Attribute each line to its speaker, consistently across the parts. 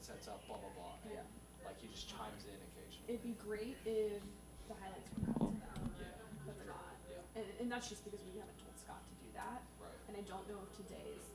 Speaker 1: sets up blah, blah, blah. And, like, he just chimes in occasionally.
Speaker 2: It'd be great if the highlights were cut to them, but they're not. And that's just because we haven't told Scott to do that.
Speaker 1: Right.
Speaker 2: And I don't know if today is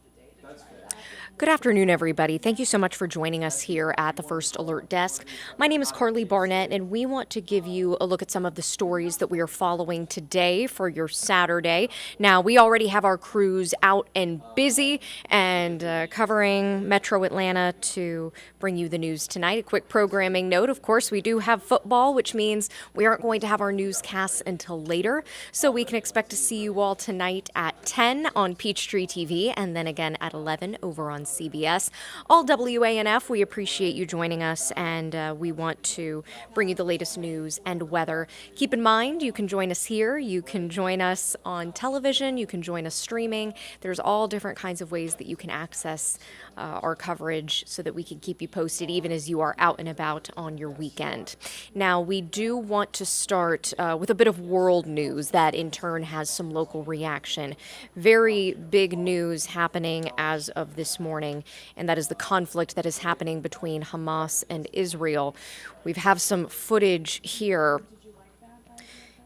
Speaker 2: the day to
Speaker 1: That's
Speaker 2: try
Speaker 1: fair.
Speaker 2: that.
Speaker 3: Good afternoon, everybody. Thank you so much for joining us here at the First Alert Desk. My name is Karli Barnett, and we want to give you a look at some of the stories that we are following today for your Saturday. Now, we already have our crews out and busy and covering Metro Atlanta to bring you the news tonight. A quick programming note, of course, we do have football, which means we aren't going to have our newscasts until later. So we can expect to see you all tonight at 10 on Peachtree TV and then again at 11 over on CBS. All WANF, we appreciate you joining us, and we want to bring you the latest news and weather. Keep in mind, you can join us here, you can join us on television, you can join us streaming. There's all different kinds of ways that you can access our coverage so that we can keep you posted even as you are out and about on your weekend. Now, we do want to start with a bit of world news that in turn has some local reaction. Very big news happening as of this morning, and that is the conflict that is happening between Hamas and Israel. We have some footage here.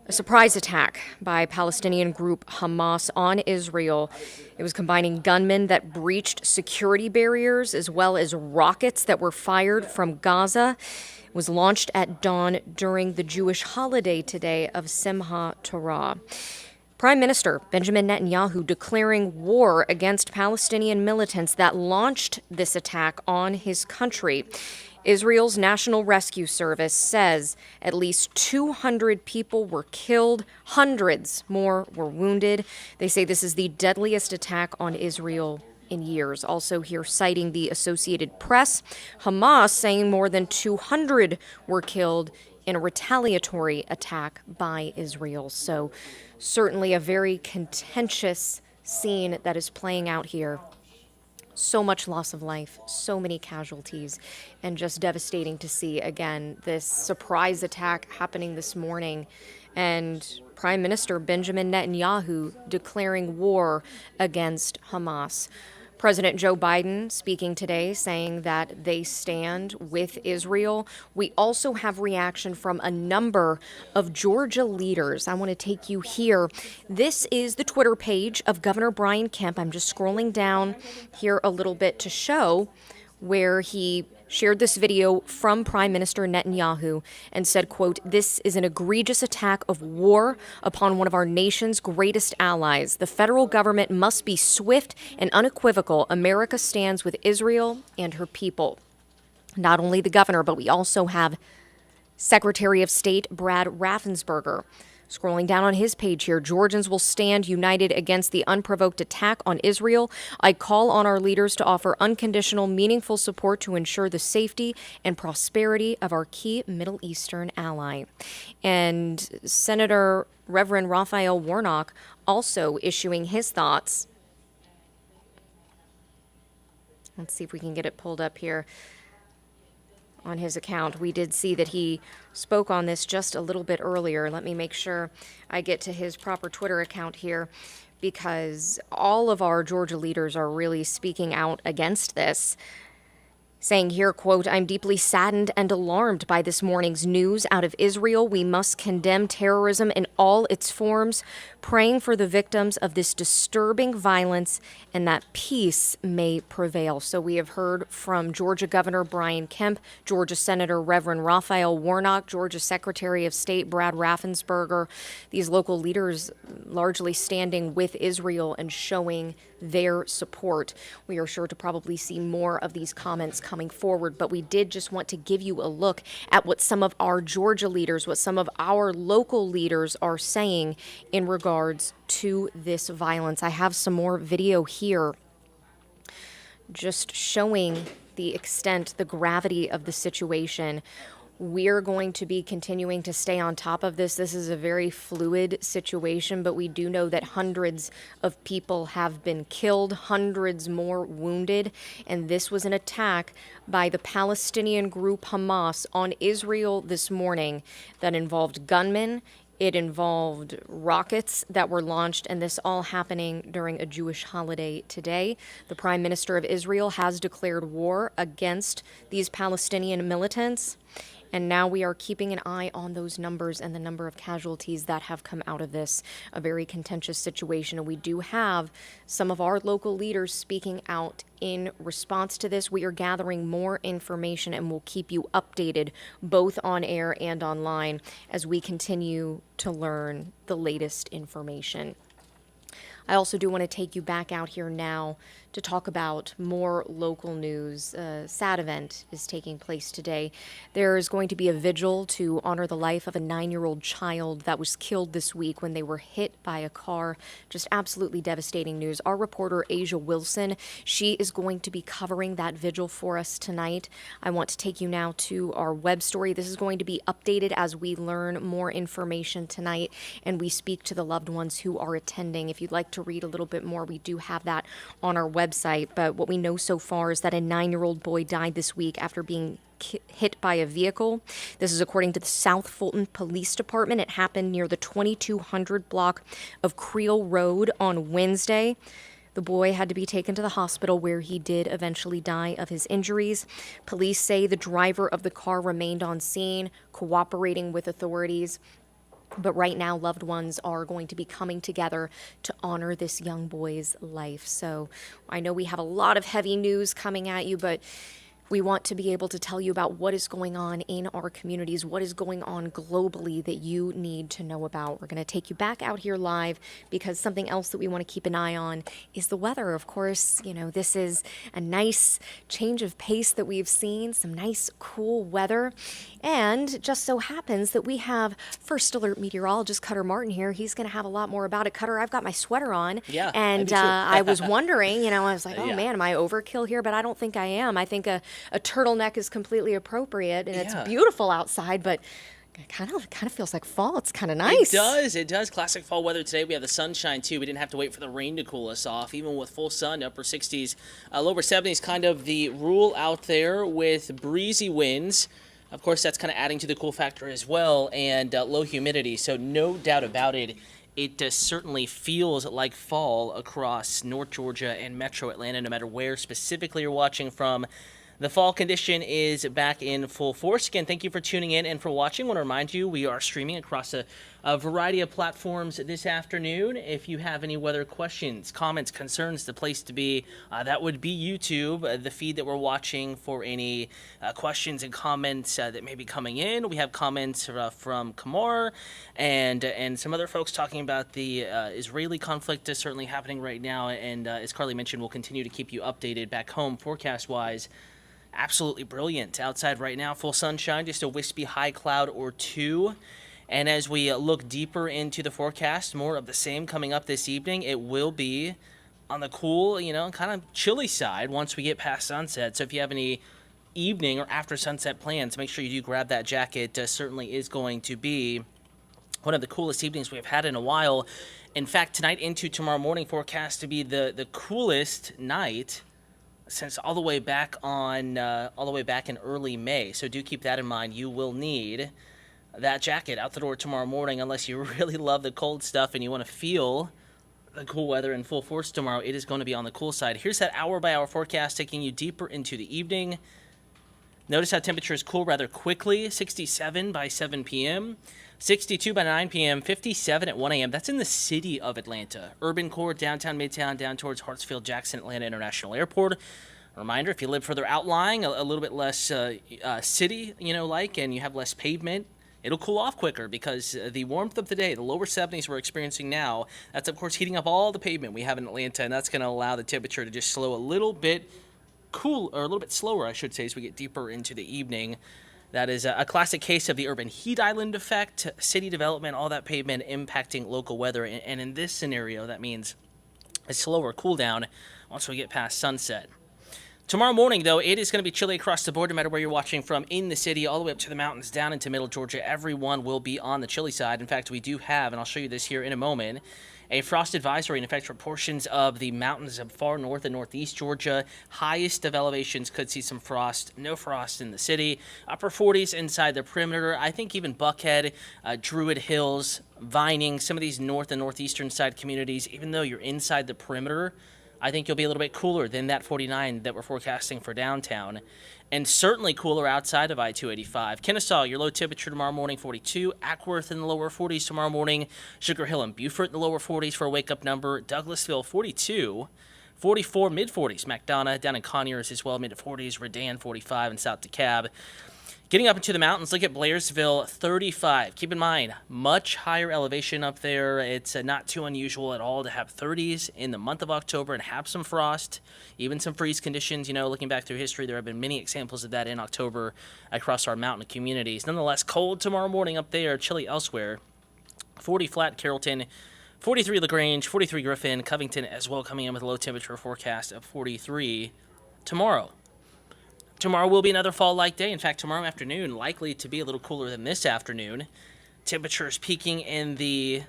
Speaker 3: A surprise attack by Palestinian group Hamas on Israel. It was combining gunmen that breached security barriers as well as rockets that were fired from Gaza. It was launched at dawn during the Jewish holiday today of Simchat Torah. Prime Minister Benjamin Netanyahu declaring war against Palestinian militants that launched this attack on his country. Israel's National Rescue Service says at least 200 people were killed, hundreds more were wounded. They say this is the deadliest attack on Israel in years. Also here citing the Associated Press, Hamas saying more than 200 were killed in a retaliatory attack by Israel. So certainly a very contentious scene that is playing out here. So much loss of life, so many casualties, and just devastating to see, again, this surprise attack happening this morning, and Prime Minister Benjamin Netanyahu declaring war against Hamas. President Joe Biden speaking today saying that they stand with Israel. We also have reaction from a number of Georgia leaders. I want to take you here. This is the Twitter page of Governor Brian Kemp. I'm just scrolling down here a little bit to show where he shared this video from Prime Minister Netanyahu and said, quote, "This is an egregious attack of war upon one of our nation's greatest allies. The federal government must be swift and unequivocal. America stands with Israel and her people." Not only the governor, but we also have Secretary of State Brad Raffensperger. Scrolling down on his page here, Georgians will stand united against the unprovoked attack on Israel. I call on our leaders to offer unconditional, meaningful support to ensure the safety and prosperity of our key Middle Eastern ally. And Senator Reverend Raphael Warnock also issuing his thoughts. Let's see if we can get it pulled up here on his account. We did see that he spoke on this just a little bit earlier. Let me make sure I get to his proper Twitter account here, because all of our Georgia leaders are really speaking out against this. Saying here, quote, "I'm deeply saddened and alarmed by this morning's news out of Israel. We must condemn terrorism in all its forms, praying for the victims of this disturbing violence and that peace may prevail." So we have heard from Georgia Governor Brian Kemp, Georgia Senator Reverend Raphael Warnock, Georgia Secretary of State Brad Raffensperger, these local leaders largely standing with Israel and showing their support. We are sure to probably see more of these comments coming forward, but we did just want to give you a look at what some of our Georgia leaders, what some of our local leaders are saying in regards to this violence. I have some more video here just showing the extent, the gravity of the situation. We're going to be continuing to stay on top of this. This is a very fluid situation, but we do know that hundreds of people have been killed, hundreds more wounded, and this was an attack by the Palestinian group Hamas on Israel this morning that involved gunmen It involved rockets that were launched, and this all happening during a Jewish holiday today. The Prime Minister of Israel has declared war against these Palestinian militants. And now we are keeping an eye on those numbers and the number of casualties that have come out of this, a very contentious situation. And we do have some of our local leaders speaking out in response to this. We are gathering more information and we'll keep you updated both on air and online as we continue to learn the latest information. I also do want to take you back out here now to talk about more local news. A sad event is taking place today. There is going to be a vigil to honor the life of a 9-year-old child that was killed this week when they were hit by a car. Just absolutely devastating news. Our reporter, Asia Wilson, she is going to be covering that vigil for us tonight. I want to take you now to our web story. This is going to be updated as we learn more information tonight and we speak to the loved ones who are attending. If you'd like to read a little bit more, we do have that on our website. But what we know so far is that a 9-year-old boy died this week after being hit by a vehicle. This is according to the South Fulton Police Department. It happened near the 2200 block of Creel Road on Wednesday. The boy had to be taken to the hospital where he did eventually die of his injuries. Police say the driver of the car remained on scene, cooperating with authorities. But right now, loved ones are going to be coming together to honor this young boy's life. So I know we have a lot of heavy news coming at you, but we want to be able to tell you about what is going on in our communities, what is going on globally that you need to know about. We're going to take you back out here live because something else that we want to keep an eye on is the weather. Of course, you know, this is a nice change of pace that we've seen, some nice cool weather. And just so happens that we have First Alert meteorologist Cutter Martin here. He's going to have a lot more about it. Cutter, I've got my sweater on.
Speaker 4: Yeah,
Speaker 3: and I was wondering, I was like, oh
Speaker 4: Yeah.
Speaker 3: man, am I overkill here? But I don't think I am. I think a turtleneck is completely appropriate, and it's
Speaker 4: Yeah.
Speaker 3: beautiful outside, but it kind of feels like fall. It's kind of nice.
Speaker 4: It does. Classic fall weather today. We have the sunshine, too. We didn't have to wait for the rain to cool us off. Even with full sun, upper 60s, lower 70s, kind of the rule out there with breezy winds. Of course, that's kind of adding to the cool factor as well, and low humidity. So no doubt about it. It certainly feels like fall across North Georgia and Metro Atlanta, no matter where specifically you're watching from. The fall condition is back in full force. Again, thank you for tuning in and for watching. I want to remind you we are streaming across a variety of platforms this afternoon. If you have any weather questions, comments, concerns, the place to be, that would be YouTube, the feed that we're watching for any questions and comments that may be coming in. We have comments from Kamar and some other folks talking about the Israeli conflict is certainly happening right now. And as Karli mentioned, we'll continue to keep you updated back home forecast-wise. Absolutely brilliant outside right now. Full sunshine, just a wispy high cloud or two. And as we look deeper into the forecast, more of the same coming up this evening. It will be on the cool, kind of chilly side once we get past sunset. So if you have any evening or after sunset plans, make sure you do grab that jacket. Certainly is going to be one of the coolest evenings we've had in a while. In fact, tonight into tomorrow morning forecast to be the coolest night since all the way back in early May. So do keep that in mind. You will need that jacket out the door tomorrow morning unless you really love the cold stuff and you want to feel the cool weather in full force tomorrow. It is going to be on the cool side. Here's that hour-by-hour forecast taking you deeper into the evening. Notice how temperatures cool rather quickly. 67 by 7 p.m., 62 by 9 p.m., 57 at 1 a.m. That's in the city of Atlanta. Urban core, downtown, midtown, down towards Hartsfield, Jackson, Atlanta International Airport. A reminder, if you live further outlying, a little bit less city, and you have less pavement, it'll cool off quicker because the warmth of the day, the lower 70s we're experiencing now, that's, of course, heating up all the pavement we have in Atlanta, and that's going to allow the temperature to just slow a little bit slower, I should say, as we get deeper into the evening. That is a classic case of the urban heat island effect, city development, all that pavement impacting local weather. And in this scenario, that means a slower cool down once we get past sunset. Tomorrow morning, though, it is going to be chilly across the board, no matter where you're watching from in the city, all the way up to the mountains, down into middle Georgia. Everyone will be on the chilly side. In fact, we do have, and I'll show you this here in a moment, a frost advisory in effect for portions of the mountains of far north and northeast Georgia. Highest of elevations could see some frost. No frost in the city. Upper 40s inside the perimeter. I think even Buckhead, Druid Hills, Vining, some of these north and northeastern side communities, even though you're inside the perimeter, I think you'll be a little bit cooler than that 49 that we're forecasting for downtown. And certainly cooler outside of I-285. Kennesaw, your low temperature tomorrow morning, 42. Ackworth in the lower 40s tomorrow morning. Sugar Hill and Beaufort in the lower 40s for a wake-up number. Douglasville, 42. 44, mid-40s. McDonough down in Conyers as well, mid-40s. Redan, 45, and South DeKalb. Getting up into the mountains, look at Blairsville, 35. Keep in mind, much higher elevation up there. It's not too unusual at all to have 30s in the month of October and have some frost, even some freeze conditions. You know, looking back through history, there have been many examples of that in October across our mountain communities. Nonetheless, cold tomorrow morning up there, chilly elsewhere. 40 flat Carrollton, 43 LaGrange, 43 Griffin, Covington as well coming in with a low temperature forecast of 43 tomorrow. Tomorrow will be another fall-like day. In fact, tomorrow afternoon likely to be a little cooler than this afternoon. Temperatures peaking in the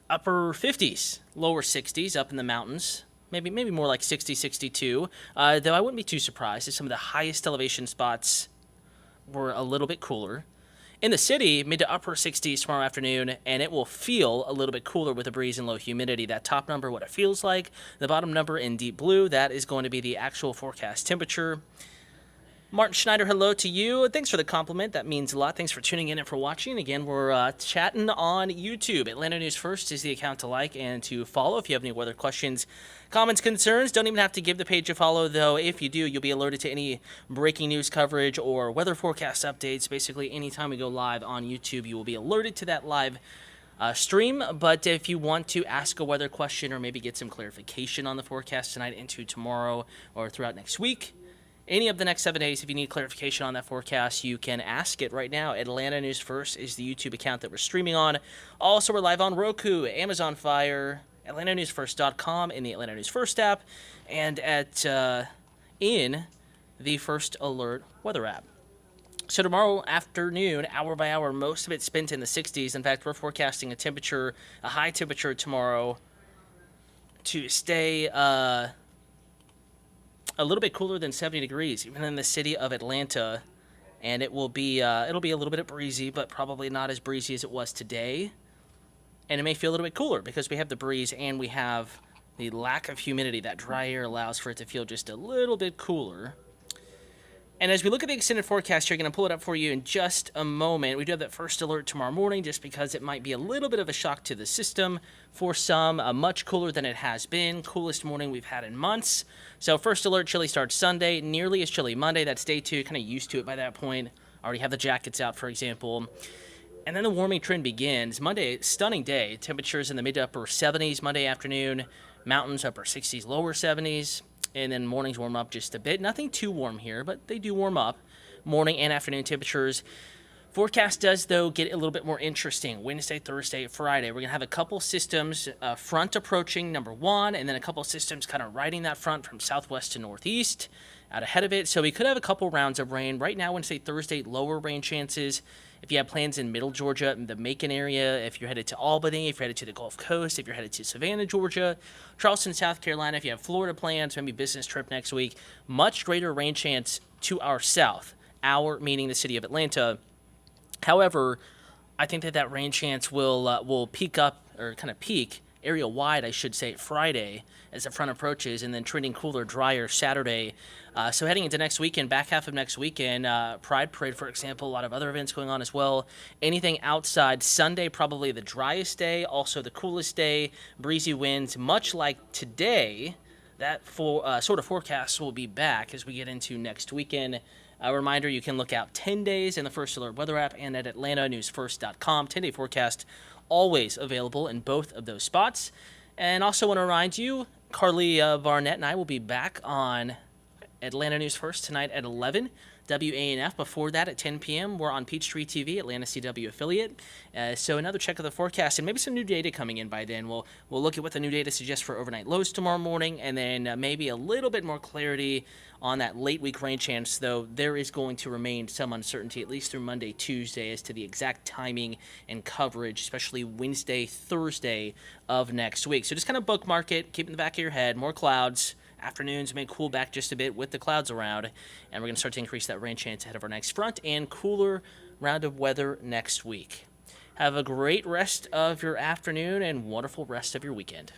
Speaker 4: upper 50s, lower 60s up in the mountains. Maybe more like 60, 62. Though I wouldn't be too surprised if some of the highest elevation spots were a little bit cooler. In the city, mid to upper 60s tomorrow afternoon, and it will feel a little bit cooler with a breeze and low humidity. That top number, what it feels like. The bottom number in deep blue, that is going to be the actual forecast temperature. Martin Schneider, hello to you. Thanks for the compliment. That means a lot. Thanks for tuning in and for watching. Again, we're chatting on YouTube. Atlanta News First is the account to like and to follow. If you have any weather questions, comments, concerns, don't even have to give the page a follow, though. If you do, you'll be alerted to any breaking news coverage or weather forecast updates. Basically, anytime we go live on YouTube, you will be alerted to that live stream. But if you want to ask a weather question or maybe get some clarification on the forecast tonight into tomorrow or throughout next week, any of the next 7 days, if you need clarification on that forecast, you can ask it right now. Atlanta News First is the YouTube account that we're streaming on. Also, we're live on Roku, Amazon Fire, AtlantaNewsFirst.com in the Atlanta News First app, and in the First Alert weather app. So tomorrow afternoon, hour by hour, most of it spent in the 60s. In fact, we're forecasting a high temperature tomorrow to stay a little bit cooler than 70 degrees, even in the city of Atlanta. And it'll be a little bit breezy, but probably not as breezy as it was today. And it may feel a little bit cooler because we have the breeze and we have the lack of humidity. That dry air allows for it to feel just a little bit cooler. And as we look at the extended forecast here, I'm going to pull it up for you in just a moment. We do have that first alert tomorrow morning just because it might be a little bit of a shock to the system for some, much cooler than it has been. Coolest morning we've had in months. So first alert, chilly starts Sunday, nearly as chilly Monday. That's day 2, kind of used to it by that point. Already have the jackets out, for example. And then the warming trend begins. Monday, stunning day. Temperatures in the mid to upper 70s Monday afternoon. Mountains upper 60s, lower 70s. And then mornings warm up just a bit. Nothing too warm here, but they do warm up. Morning and afternoon temperatures. Forecast does, though, get a little bit more interesting. Wednesday, Thursday, Friday. We're going to have a couple systems, front approaching, number 1, and then a couple systems kind of riding that front from southwest to northeast out ahead of it. So we could have a couple rounds of rain. Right now, Wednesday, Thursday, lower rain chances. If you have plans in middle Georgia, the Macon area, if you're headed to Albany, if you're headed to the Gulf Coast, if you're headed to Savannah, Georgia, Charleston, South Carolina, if you have Florida plans, maybe business trip next week, much greater rain chance to our south, our meaning the city of Atlanta. However, I think that rain chance will peak up, or kind of peak, area-wide, I should say, Friday as the front approaches, and then trending cooler, drier Saturday. So heading into next weekend, back half of next weekend, Pride Parade, for example, a lot of other events going on as well. Anything outside, Sunday probably the driest day, also the coolest day, breezy winds, much like today. That sort of forecast will be back as we get into next weekend. A reminder, you can look out 10 days in the First Alert weather app and at AtlantaNewsFirst.com. 10-day forecast always available in both of those spots. And also want to remind you, Karli, Barnett, and I will be back on Atlanta News First tonight at 11 WANF. Before that, at 10 p.m., we're on Peachtree TV, Atlanta CW affiliate. So another check of the forecast, and maybe some new data coming in by then. We'll look at what the new data suggests for overnight lows tomorrow morning, and then maybe a little bit more clarity on that late week rain chance, though there is going to remain some uncertainty, at least through Monday, Tuesday, as to the exact timing and coverage, especially Wednesday, Thursday of next week. So just kind of bookmark it, keep it in the back of your head. More clouds. Afternoons may cool back just a bit with the clouds around, and we're going to start to increase that rain chance ahead of our next front and cooler round of weather next week. Have a great rest of your afternoon and wonderful rest of your weekend.